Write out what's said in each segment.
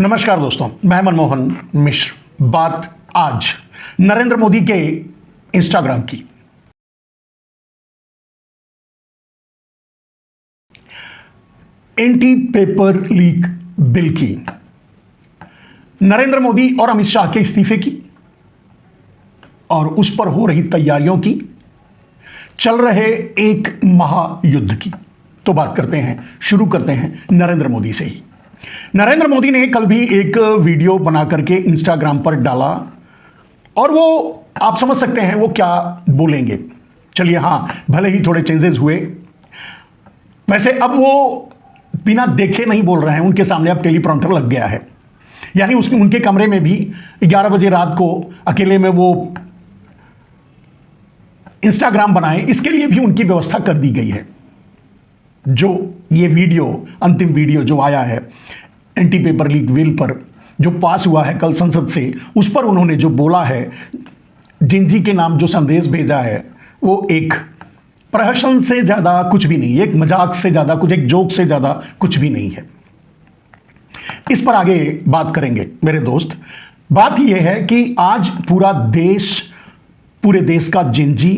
नमस्कार दोस्तों, मैं मनमोहन मिश्र। बात आज नरेंद्र मोदी के इंस्टाग्राम की। एंटी पेपर लीक बिल की, नरेंद्र मोदी और अमित शाह के इस्तीफे की और उस पर हो रही तैयारियों की, चल रहे एक महायुद्ध की। तो बात करते हैं, शुरू करते हैं नरेंद्र मोदी से ही। नरेंद्र मोदी ने कल भी एक वीडियो बना करके इंस्टाग्राम पर डाला और वो आप समझ सकते हैं वो क्या बोलेंगे। चलिए, हाँ, भले ही थोड़े चेंजेस हुए, वैसे अब वो बिना देखे नहीं बोल रहे हैं, उनके सामने अब टेलीप्रॉम्प्टर लग गया है। यानी उनके कमरे में भी 11 बजे रात को अकेले में वो इंस्टाग्राम बनाए, इसके लिए भी उनकी व्यवस्था कर दी गई है। जो ये वीडियो, अंतिम वीडियो जो आया है एंटी पेपर लीक बिल पर, जो पास हुआ है कल संसद से, उस पर उन्होंने जो बोला है, जिंजी के नाम जो संदेश भेजा है, वो एक प्रहसन से ज्यादा कुछ भी नहीं, एक मजाक से ज्यादा कुछ, एक जोक से ज्यादा कुछ भी नहीं है। इस पर आगे बात करेंगे मेरे दोस्त। बात यह है कि आज पूरा देश, पूरे देश का जिंजी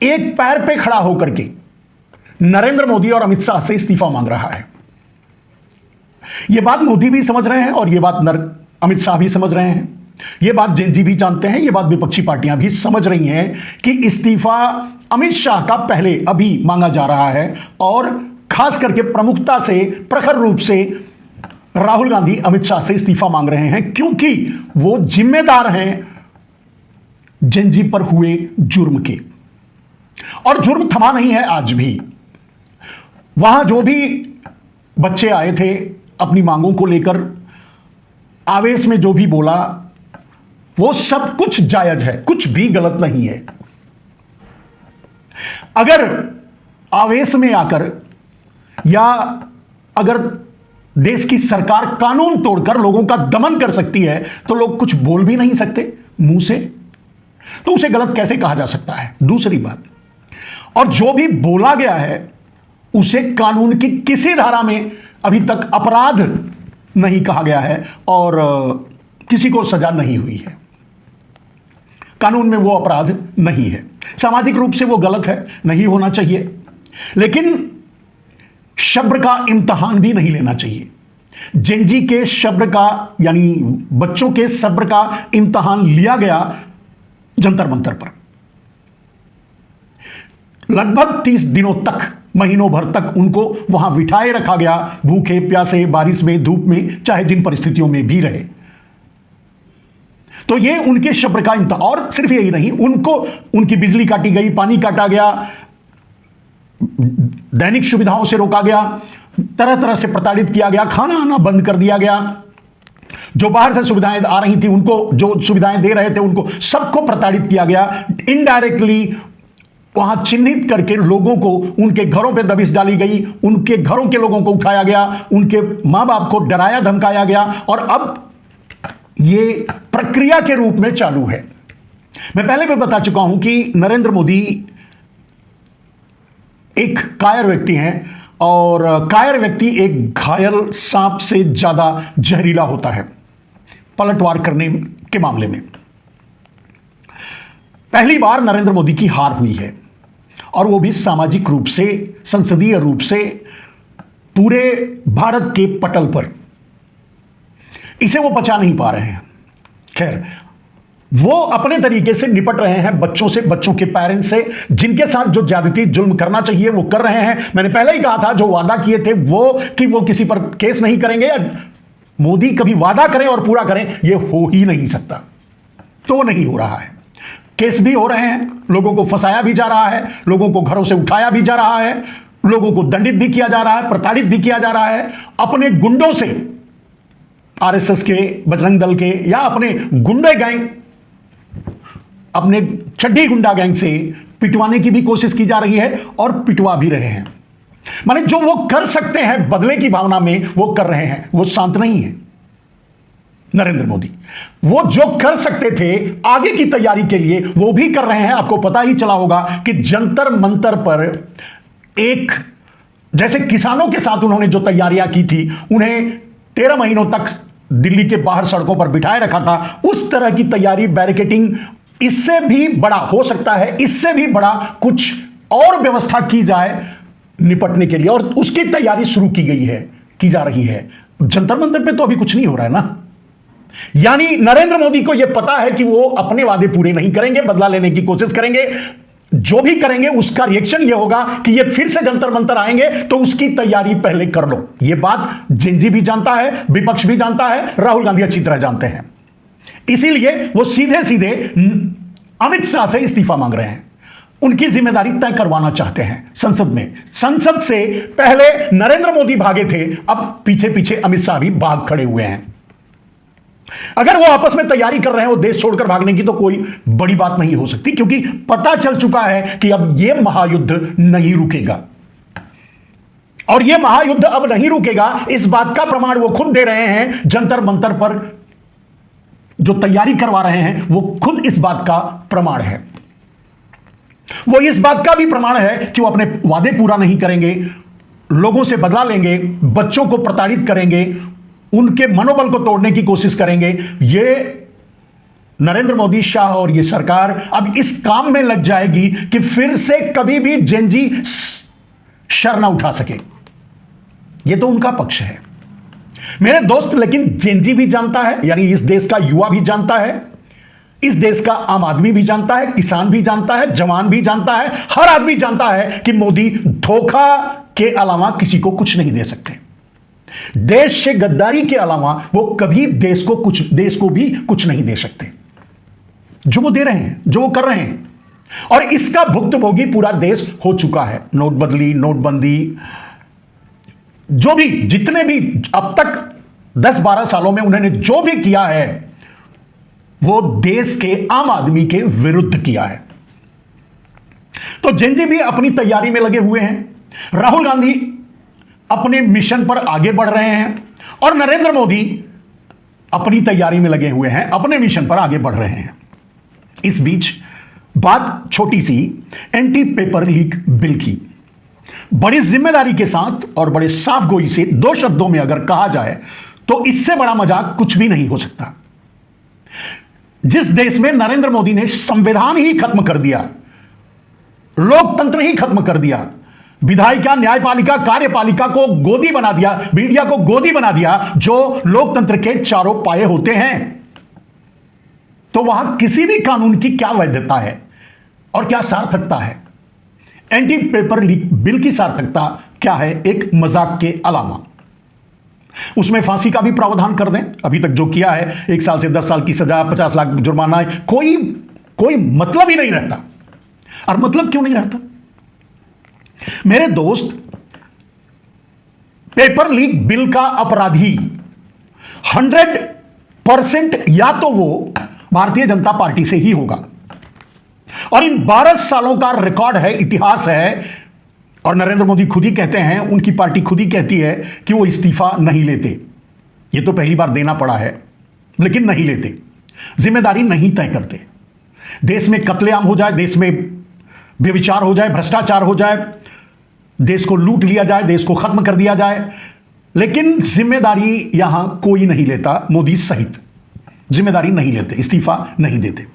एक पैर पे खड़ा होकर के नरेंद्र मोदी और अमित शाह से इस्तीफा मांग रहा है। यह बात मोदी भी समझ रहे हैं और यह बात अमित शाह भी समझ रहे हैं, यह बात जेनजी भी जानते हैं, यह बात विपक्षी पार्टियां भी समझ रही हैं कि इस्तीफा अमित शाह का पहले अभी मांगा जा रहा है और खास करके प्रमुखता से, प्रखर रूप से राहुल गांधी अमित शाह से इस्तीफा मांग रहे हैं, क्योंकि वो जिम्मेदार हैं जेनजी पर हुए जुर्म के। और जुर्म थमा नहीं है आज भी। वहां जो भी बच्चे आए थे अपनी मांगों को लेकर, आवेश में जो भी बोला, वो सब कुछ जायज है, कुछ भी गलत नहीं है। अगर आवेश में आकर या अगर देश की सरकार कानून तोड़कर लोगों का दमन कर सकती है तो लोग कुछ बोल भी नहीं सकते मुंह से, तो उसे गलत कैसे कहा जा सकता है। दूसरी बात, और जो भी बोला गया है उसे कानून की किसी धारा में अभी तक अपराध नहीं कहा गया है और किसी को सजा नहीं हुई है। कानून में वो अपराध नहीं है, सामाजिक रूप से वो गलत है, नहीं होना चाहिए, लेकिन शब्द का इम्तहान भी नहीं लेना चाहिए। जेनजी के शब्द का, यानी बच्चों के सब्र का इम्तहान लिया गया जंतर मंतर पर। लगभग 30 दिनों तक, महीनों भर तक उनको वहां बिठाए रखा गया, भूखे प्यासे, बारिश में, धूप में, चाहे जिन परिस्थितियों में भी रहे। तो ये उनके शब्द का इम्तहान। और सिर्फ यही नहीं, उनको, उनकी बिजली काटी गई, पानी काटा गया, दैनिक सुविधाओं से रोका गया, तरह तरह से प्रताड़ित किया गया, खाना आना बंद कर दिया गया। जो बाहर से सुविधाएं आ रही थी उनको, जो सुविधाएं दे रहे थे उनको, सबको प्रताड़ित किया गया। इनडायरेक्टली वहां चिन्हित करके लोगों को, उनके घरों पे दबिश डाली गई, उनके घरों के लोगों को उठाया गया, उनके मां बाप को डराया धमकाया गया और अब ये प्रक्रिया के रूप में चालू है। मैं पहले भी बता चुका हूं कि नरेंद्र मोदी एक कायर व्यक्ति हैं और कायर व्यक्ति एक घायल सांप से ज्यादा जहरीला होता है पलटवार करने के मामले में। पहली बार नरेंद्र मोदी की हार हुई है और वो भी सामाजिक रूप से, संसदीय रूप से, पूरे भारत के पटल पर। इसे वो बचा नहीं पा रहे हैं। खैर, वो अपने तरीके से निपट रहे हैं बच्चों से, बच्चों के पेरेंट्स से, जिनके साथ जो ज्यादती जुल्म करना चाहिए वो कर रहे हैं। मैंने पहले ही कहा था, जो वादा किए थे वो, कि वो किसी पर केस नहीं करेंगे। मोदी कभी वादा करें और पूरा करें, ये हो ही नहीं सकता, तो वो नहीं हो रहा है। केस भी हो रहे हैं, लोगों को फंसाया भी जा रहा है, लोगों को घरों से उठाया भी जा रहा है, लोगों को दंडित भी किया जा रहा है, प्रताड़ित भी किया जा रहा है। अपने गुंडों से, आरएसएस के, बजरंग दल के, या अपने गुंडे गैंग, अपने चड्डी गुंडा गैंग से पिटवाने की भी कोशिश की जा रही है और पिटवा भी रहे हैं। माने जो वो कर सकते हैं बदले की भावना में, वो कर रहे हैं। वो शांत नहीं है नरेंद्र मोदी। वो जो कर सकते थे आगे की तैयारी के लिए, वो भी कर रहे हैं। आपको पता ही चला होगा कि जंतर मंतर पर एक जैसे किसानों के साथ उन्होंने जो तैयारियां की थी, उन्हें 13 महीनों तक दिल्ली के बाहर सड़कों पर बिठाए रखा था, उस तरह की तैयारी, बैरिकेटिंग, इससे भी बड़ा हो सकता है, इससे भी बड़ा कुछ और व्यवस्था की जाए निपटने के लिए, और उसकी तैयारी शुरू की गई है, की जा रही है। जंतर मंतर पे तो अभी कुछ नहीं हो रहा है ना। यानी नरेंद्र मोदी को यह पता है कि वो अपने वादे पूरे नहीं करेंगे, बदला लेने की कोशिश करेंगे, जो भी करेंगे उसका रिएक्शन यह होगा कि ये फिर से जंतर मंतर आएंगे, तो उसकी तैयारी पहले कर लो। यह बात जेनजी भी जानता है, विपक्ष भी जानता है, राहुल गांधी अच्छी तरह जानते हैं। इसीलिए वो सीधे सीधे अमित शाह से इस्तीफा मांग रहे हैं, उनकी जिम्मेदारी तय करवाना चाहते हैं संसद में। संसद से पहले नरेंद्र मोदी भागे थे, अब पीछे पीछे अमित शाह भी भाग खड़े हुए हैं। अगर वो आपस में तैयारी कर रहे हैं वो देश छोड़कर भागने की, तो कोई बड़ी बात नहीं हो सकती, क्योंकि पता चल चुका है कि अब यह महायुद्ध नहीं रुकेगा। और यह महायुद्ध अब नहीं रुकेगा, इस बात का प्रमाण वो खुद दे रहे हैं। जंतर मंतर पर जो तैयारी करवा रहे हैं वो खुद इस बात का प्रमाण है। वो इस बात का भी प्रमाण है कि वो अपने वादे पूरा नहीं करेंगे, लोगों से बदला लेंगे, बच्चों को प्रताड़ित करेंगे, उनके मनोबल को तोड़ने की कोशिश करेंगे। ये नरेंद्र मोदी, शाह और ये सरकार अब इस काम में लग जाएगी कि फिर से कभी भी जेनजी शर न उठा सके। ये तो उनका पक्ष है मेरे दोस्त। लेकिन जेनजी भी जानता है, यानी इस देश का युवा भी जानता है, इस देश का आम आदमी भी जानता है, किसान भी जानता है, जवान भी जानता है, हर आदमी जानता है कि मोदी धोखा के अलावा किसी को कुछ नहीं दे सकते। देश से गद्दारी के अलावा वो कभी देश को भी कुछ नहीं दे सकते। जो वो दे रहे हैं, जो वो कर रहे हैं, और इसका भुक्तभोगी पूरा देश हो चुका है। नोटबंदी, जो भी जितने भी अब तक 10-12 सालों में उन्होंने जो भी किया है, वो देश के आम आदमी के विरुद्ध किया है। तो जेनजी भी अपनी तैयारी में लगे हुए हैं, राहुल गांधी अपने मिशन पर आगे बढ़ रहे हैं, और नरेंद्र मोदी अपनी तैयारी में लगे हुए हैं, अपने मिशन पर आगे बढ़ रहे हैं। इस बीच बात छोटी सी एंटी पेपर लीक बिल की। बड़ी जिम्मेदारी के साथ और बड़े साफ गोई से 2 शब्दों में अगर कहा जाए तो इससे बड़ा मजाक कुछ भी नहीं हो सकता। जिस देश में नरेंद्र मोदी ने संविधान ही खत्म कर दिया, लोकतंत्र ही खत्म कर दिया, विधायिका, न्यायपालिका, कार्यपालिका को गोदी बना दिया, मीडिया को गोदी बना दिया, जो लोकतंत्र के चारों पाए होते हैं, तो वहां किसी भी कानून की क्या वैधता है और क्या सार्थकता है? एंटी पेपर लीक बिल की सार्थकता क्या है एक मजाक के अलावा? उसमें फांसी का भी प्रावधान कर दें, अभी तक जो किया है 1 साल से 10 साल की सजा, 50 लाख जुर्माना, कोई मतलब ही नहीं रहता। और मतलब क्यों नहीं रहता मेरे दोस्त? पेपर लीक बिल का अपराधी 100% या तो वो भारतीय जनता पार्टी से ही होगा, और इन 12 सालों का रिकॉर्ड है, इतिहास है, और नरेंद्र मोदी खुद ही कहते हैं, उनकी पार्टी खुद ही कहती है कि वो इस्तीफा नहीं लेते। ये तो पहली बार देना पड़ा है, लेकिन नहीं लेते, जिम्मेदारी नहीं तय करते। देश में कत्लेआम हो जाए, देश में व्यभिचार हो जाए, भ्रष्टाचार हो जाए, देश को लूट लिया जाए, देश को खत्म कर दिया जाए, लेकिन जिम्मेदारी यहां कोई नहीं लेता, मोदी सहित जिम्मेदारी नहीं लेते, इस्तीफा नहीं देते।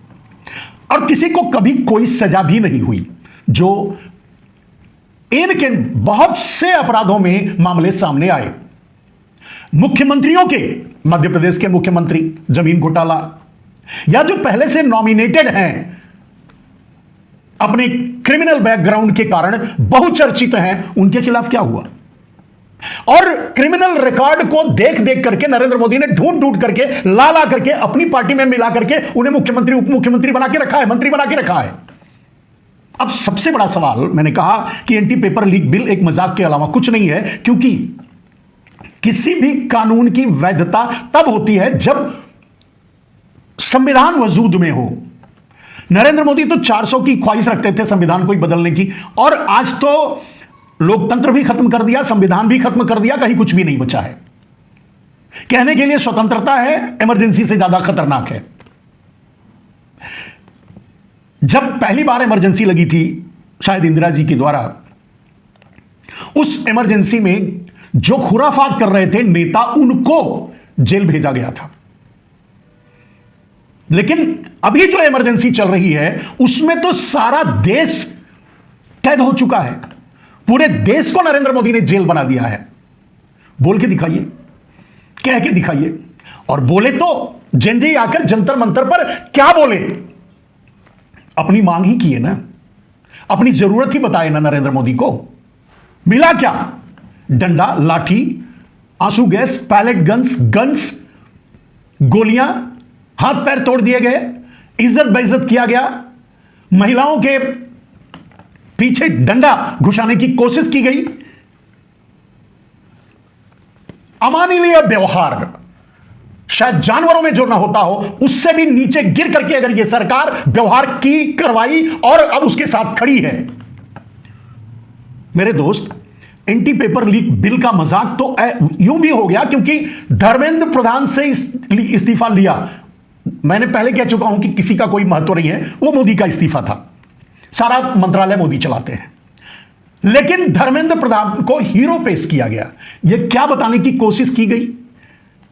और किसी को कभी कोई सजा भी नहीं हुई। जो इनके बहुत से अपराधों में मामले सामने आए, मुख्यमंत्रियों के, मध्य प्रदेश के मुख्यमंत्री जमीन घोटाला, या जो पहले से नॉमिनेटेड हैं, अपने क्रिमिनल बैकग्राउंड के कारण बहुचर्चित हैं, उनके खिलाफ क्या हुआ? और क्रिमिनल रिकॉर्ड को देख देख करके नरेंद्र मोदी ने ढूंढ करके ला करके अपनी पार्टी में मिला करके उन्हें मुख्यमंत्री, उप मुख्यमंत्री बना के रखा है, मंत्री बना के रखा है। अब सबसे बड़ा सवाल, मैंने कहा कि एंटी पेपर लीक बिल एक मजाक के अलावा कुछ नहीं है, क्योंकि किसी भी कानून की वैधता तब होती है जब संविधान वजूद में हो। नरेंद्र मोदी तो 400 की ख्वाहिश रखते थे संविधान को ही बदलने की, और आज तो लोकतंत्र भी खत्म कर दिया, संविधान भी खत्म कर दिया, कहीं कुछ भी नहीं बचा है। कहने के लिए स्वतंत्रता है, इमरजेंसी से ज्यादा खतरनाक है। जब पहली बार इमरजेंसी लगी थी, शायद इंदिरा जी के द्वारा, उस इमरजेंसी में जो खुराफात कर रहे थे नेता, उनको जेल भेजा गया था। लेकिन अभी जो इमरजेंसी चल रही है उसमें तो सारा देश कैद हो चुका है। पूरे देश को नरेंद्र मोदी ने जेल बना दिया है। बोल के दिखाइए, कह के दिखाइए। और बोले तो जेनजी आकर जंतर मंतर पर क्या बोले? अपनी मांग ही किए ना, अपनी जरूरत ही बताए ना नरेंद्र मोदी को। मिला क्या? डंडा, लाठी, आंसू गैस, पैलेट गन्स, गोलियां, हाथ पैर तोड़ दिए गए, इज्जत बेइज्जत किया गया, महिलाओं के पीछे डंडा घुसाने की कोशिश की गई। अमानवीय व्यवहार शायद जानवरों में जो ना होता हो उससे भी नीचे गिर करके अगर यह सरकार व्यवहार की करवाई और अब उसके साथ खड़ी है। मेरे दोस्त, एंटी पेपर लीक बिल का मजाक तो यूं भी हो गया क्योंकि धर्मेंद्र प्रधान से इस्तीफा लिया। मैंने पहले कह चुका हूं कि किसी का कोई महत्व नहीं है, वो मोदी का इस्तीफा था। सारा मंत्रालय मोदी चलाते हैं। लेकिन धर्मेंद्र प्रधान को हीरो पेश किया गया। यह क्या बताने की कोशिश की गई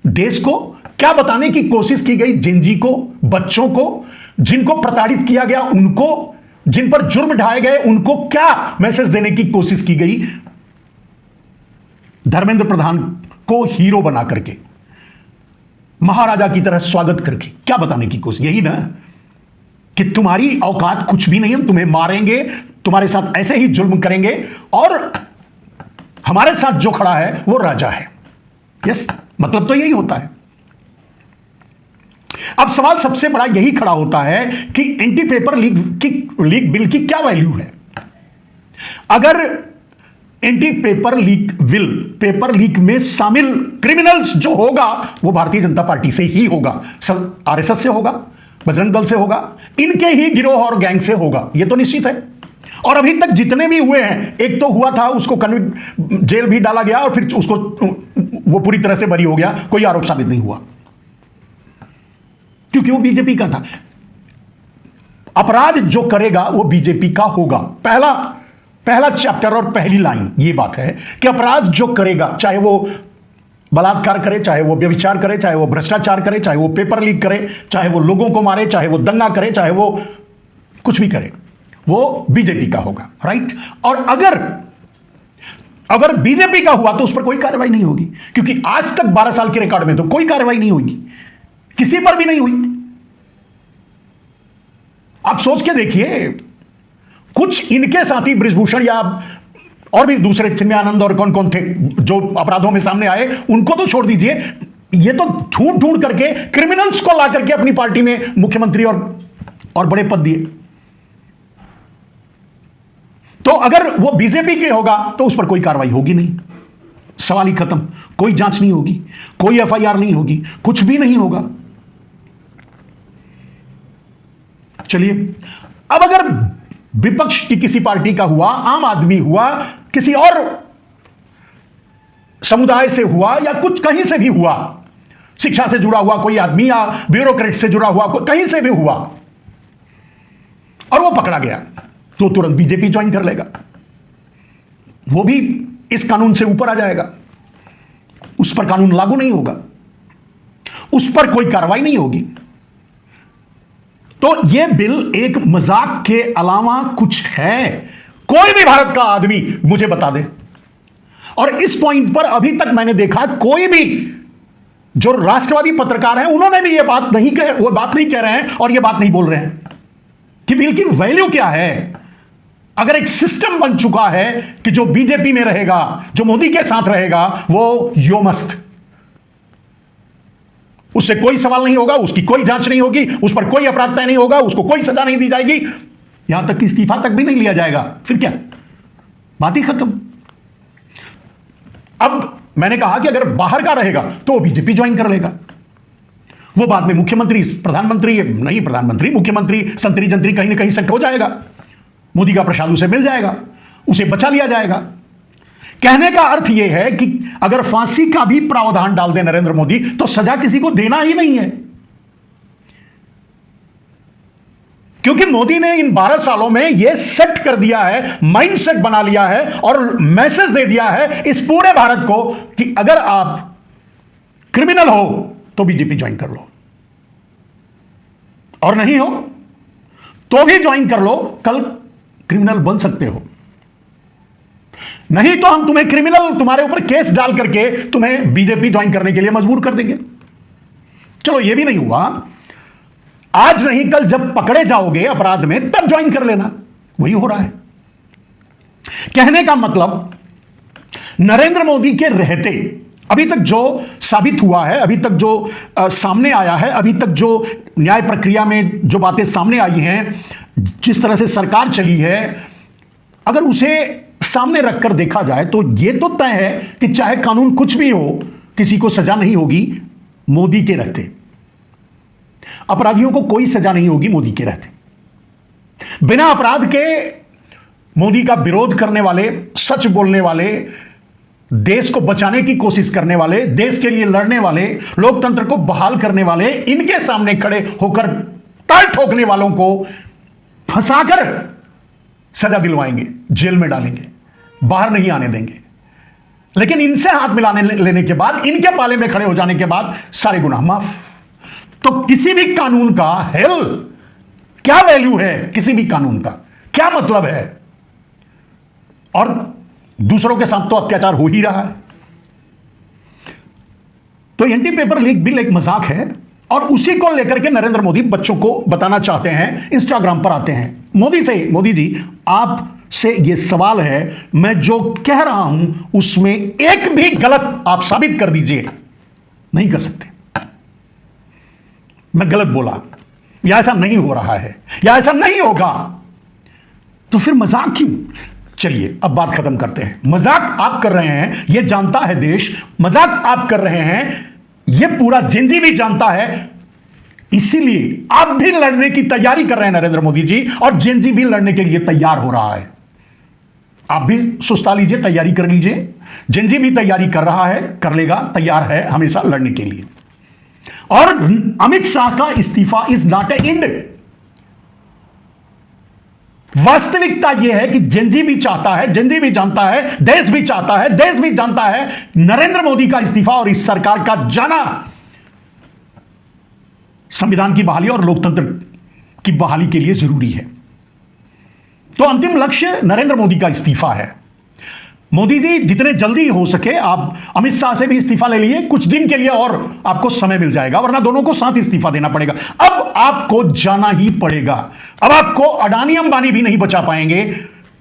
देश को? क्या बताने की कोशिश की गई जिंजी को, बच्चों को, जिनको प्रताड़ित किया गया उनको, जिन पर जुर्म ढाए गए उनको क्या मैसेज देने की कोशिश की गई? धर्मेंद्र प्रधान को हीरो बना करके, महाराजा की तरह स्वागत करके क्या बताने की कोशिश? यही ना कि तुम्हारी औकात कुछ भी नहीं, हम तुम्हें मारेंगे, तुम्हारे साथ ऐसे ही जुल्म करेंगे और हमारे साथ जो खड़ा है वो राजा है। यस, मतलब तो यही होता है। अब सवाल सबसे बड़ा यही खड़ा होता है कि एंटी पेपर लीक बिल की क्या वैल्यू है? अगर एंटी पेपर लीक में शामिल क्रिमिनल्स जो होगा वो भारतीय जनता पार्टी से ही होगा, आरएसएस से होगा, बजरंग दल से होगा, इनके ही गिरोह और गैंग से होगा, ये तो निश्चित है। और अभी तक जितने भी हुए हैं, एक तो हुआ था उसको जेल भी डाला गया और फिर उसको वो पूरी तरह से बरी हो गया, कोई आरोप साबित नहीं हुआ क्योंकि वो बीजेपी का था। अपराध जो करेगा वो बीजेपी का होगा। पहला चैप्टर और पहली लाइन ये बात है कि अपराध जो करेगा, चाहे वो बलात्कार करे, चाहे वो व्यभिचार करे, चाहे वो भ्रष्टाचार करे, चाहे वो पेपर लीक करे, चाहे वो लोगों को मारे, चाहे वो दंगा करे, चाहे वो कुछ भी करे, वो बीजेपी का होगा। राइट? और अगर बीजेपी का हुआ तो उस पर कोई कार्रवाई नहीं होगी, क्योंकि आज तक 12 साल के रिकॉर्ड में तो कोई कार्रवाई नहीं होगी, किसी पर भी नहीं हुई। आप सोच के देखिए, कुछ इनके साथी बृजभूषण या और भी दूसरे चिन्मयानंद और कौन कौन थे जो अपराधों में सामने आए, उनको तो छोड़ दीजिए, ये तो ढूंढ करके क्रिमिनल्स को ला करके अपनी पार्टी में मुख्यमंत्री और बड़े पद दिए। तो अगर वो बीजेपी के होगा तो उस पर कोई कार्रवाई होगी नहीं, सवाल ही खत्म। कोई जांच नहीं होगी, कोई एफआईआर नहीं होगी, कुछ भी नहीं होगा। चलिए, अब अगर विपक्ष की किसी पार्टी का हुआ, आम आदमी हुआ, किसी और समुदाय से हुआ या कुछ कहीं से भी हुआ, शिक्षा से जुड़ा हुआ कोई आदमी या ब्यूरोक्रेट से जुड़ा हुआ कोई, कहीं से भी हुआ और वो पकड़ा गया तो तुरंत बीजेपी ज्वाइन कर लेगा, वो भी इस कानून से ऊपर आ जाएगा, उस पर कानून लागू नहीं होगा, उस पर कोई कार्रवाई नहीं होगी। तो यह बिल एक मजाक के अलावा कुछ है? कोई भी भारत का आदमी मुझे बता दे। और इस पॉइंट पर अभी तक मैंने देखा कोई भी जो राष्ट्रवादी पत्रकार हैं उन्होंने भी वो बात नहीं कह रहे हैं और यह बात नहीं बोल रहे हैं कि बिल की वैल्यू क्या है। अगर एक सिस्टम बन चुका है कि जो बीजेपी में रहेगा, जो मोदी के साथ रहेगा, वो यो मस्त, उससे कोई सवाल नहीं होगा, उसकी कोई जांच नहीं होगी, उस पर कोई अपराध तय नहीं होगा, उसको कोई सजा नहीं दी जाएगी, यहां तक कि इस्तीफा तक भी नहीं लिया जाएगा, फिर क्या, बात ही खत्म। अब मैंने कहा कि अगर बाहर का रहेगा तो वो बीजेपी ज्वाइन कर लेगा, वो बाद में मुख्यमंत्री, प्रधानमंत्री, मुख्यमंत्री, संतरी जंतरी कहीं ना कहीं सेट हो जाएगा, मोदी का प्रसाद उसे मिल जाएगा, उसे बचा लिया जाएगा। कहने का अर्थ यह है कि अगर फांसी का भी प्रावधान डाल दे नरेंद्र मोदी तो सजा किसी को देना ही नहीं है, क्योंकि मोदी ने इन 12 सालों में यह सेट कर दिया है, माइंडसेट बना लिया है और मैसेज दे दिया है इस पूरे भारत को कि अगर आप क्रिमिनल हो तो बीजेपी ज्वाइन कर लो, और नहीं हो तो भी ज्वाइन कर लो, कल क्रिमिनल बन सकते हो। नहीं तो हम तुम्हें क्रिमिनल, तुम्हारे ऊपर केस डाल करके तुम्हें बीजेपी ज्वाइन करने के लिए मजबूर कर देंगे। चलो यह भी नहीं हुआ, आज नहीं कल जब पकड़े जाओगे अपराध में तब ज्वाइन कर लेना। वही हो रहा है। कहने का मतलब नरेंद्र मोदी के रहते अभी तक जो साबित हुआ है, अभी तक जो सामने आया है, अभी तक जो न्याय प्रक्रिया में जो बातें सामने आई हैं, जिस तरह से सरकार चली है, अगर उसे सामने रखकर देखा जाए तो यह तो तय है कि चाहे कानून कुछ भी हो, किसी को सजा नहीं होगी मोदी के रहते। अपराधियों को कोई सजा नहीं होगी मोदी के रहते। बिना अपराध के मोदी का विरोध करने वाले, सच बोलने वाले, देश को बचाने की कोशिश करने वाले, देश के लिए लड़ने वाले, लोकतंत्र को बहाल करने वाले, इनके सामने खड़े होकर ताल ठोकने वालों को फंसाकर सजा दिलवाएंगे, जेल में डालेंगे, बाहर नहीं आने देंगे। लेकिन इनसे हाथ मिलाने लेने के बाद, इनके पाले में खड़े हो जाने के बाद सारे गुनाह माफ। तो किसी भी कानून का हेल क्या वैल्यू है, किसी भी कानून का क्या मतलब है? और दूसरों के साथ तो अत्याचार हो ही रहा है। तो एंटी पेपर लीक बिल एक मजाक है और उसी को लेकर के नरेंद्र मोदी बच्चों को बताना चाहते हैं, इंस्टाग्राम पर आते हैं। मोदी जी आपसे यह सवाल है, मैं जो कह रहा हूं उसमें एक भी गलत आप साबित कर दीजिए। नहीं कर सकते। मैं गलत बोला या ऐसा नहीं हो रहा है या ऐसा नहीं होगा, तो फिर मजाक क्यों? चलिए अब बात खत्म करते हैं। मजाक आप कर रहे हैं, यह जानता है देश, मजाक आप कर रहे हैं, यह पूरा जेनजी भी जानता है। इसीलिए आप भी लड़ने की तैयारी कर रहे हैं नरेंद्र मोदी जी, और जेनजी भी लड़ने के लिए तैयार हो रहा है। आप भी सुस्ता लीजिए, तैयारी कर लीजिए। जेनजी भी तैयारी कर रहा है, कर लेगा, तैयार है हमेशा लड़ने के लिए। और अमित शाह का इस्तीफा इज नॉट ए एंड। वास्तविकता यह है कि जेनजी भी चाहता है, जेनजी भी जानता है, देश भी चाहता है, देश भी जानता है नरेंद्र मोदी का इस्तीफा और इस सरकार का जाना संविधान की बहाली और लोकतंत्र की बहाली के लिए जरूरी है। तो अंतिम लक्ष्य नरेंद्र मोदी का इस्तीफा है। मोदी जी जितने जल्दी हो सके आप अमित शाह से भी इस्तीफा ले लीजिए, कुछ दिन के लिए और आपको समय मिल जाएगा, वरना दोनों को साथ इस्तीफा देना पड़ेगा। अब आपको जाना ही पड़ेगा। अब आपको अडानी अंबानी भी नहीं बचा पाएंगे,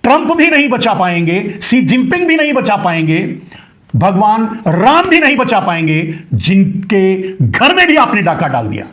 ट्रंप भी नहीं बचा पाएंगे, शी जिनपिंग भी नहीं बचा पाएंगे, भगवान राम भी नहीं बचा पाएंगे, जिनके घर में भी आपने डाका डाल दिया।